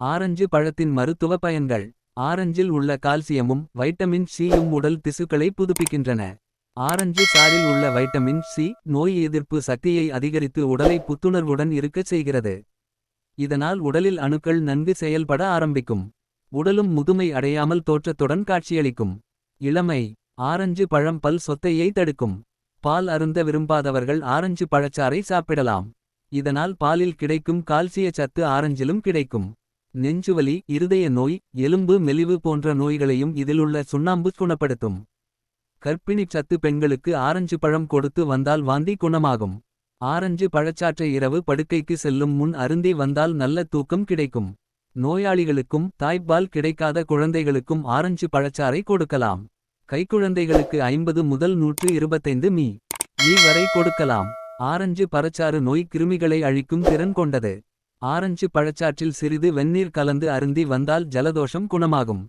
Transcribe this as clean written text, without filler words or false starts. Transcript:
Orange பழத்தின் மருத்துவ பயன்கள். ஆரஞ்சில் உள்ள கால்சியமும் வைட்டமின் சியும் உடல் திசுக்களை புதுப்பிக்கின்றன. ஆரஞ்சு சாறில் உள்ள வைட்டமின் சி நோய் எதிர்ப்பு சக்தியை அதிகரித்து உடலை புத்துணர்வுடன் இருக்கச் செய்கிறது. இதனால் உடலில் அணுக்கள் நன்கு செயல்பட ஆரம்பிக்கும். உடலும் முதுமை அடையாமல் தோற்றத்துடன் காட்சியளிக்கும். இளமை. ஆரஞ்சு பழம் பல் சொத்தையை தடுக்கும். பால் அருந்த விரும்பாதவர்கள் ஆரஞ்சு பழச்சாறை சாப்பிடலாம். இதனால் பாலில் கிடைக்கும் கால்சிய சத்து ஆரஞ்சிலும் கிடைக்கும். நெஞ்சுவலி இருதய நோய் எலும்பு மெலிவு போன்ற நோய்களையும் இதிலுள்ள சுண்ணாம்பு குணப்படுத்தும். கர்ப்பிணிச் சத்து பெண்களுக்கு ஆரஞ்சு பழம் கொடுத்து வந்தால் வாந்தி குணமாகும். ஆரஞ்சு பழச்சாற்றை இரவு படுக்கைக்கு செல்லும் முன் அருந்தி வந்தால் நல்ல தூக்கம் கிடைக்கும். நோயாளிகளுக்கும் தாய்ப்பால் கிடைக்காத குழந்தைகளுக்கும் ஆரஞ்சு பழச்சாறை கொடுக்கலாம். கைக்குழந்தைகளுக்கு 50 முதல் 125 மி. வரை கொடுக்கலாம். ஆரஞ்சு பழச்சாறு நோய் கிருமிகளை அழிக்கும் திறன் கொண்டது. ஆரஞ்சு பழச்சாற்றில் சிறிது வெந்நீர் கலந்து அருந்தி வந்தால் ஜலதோஷம் குணமாகும்.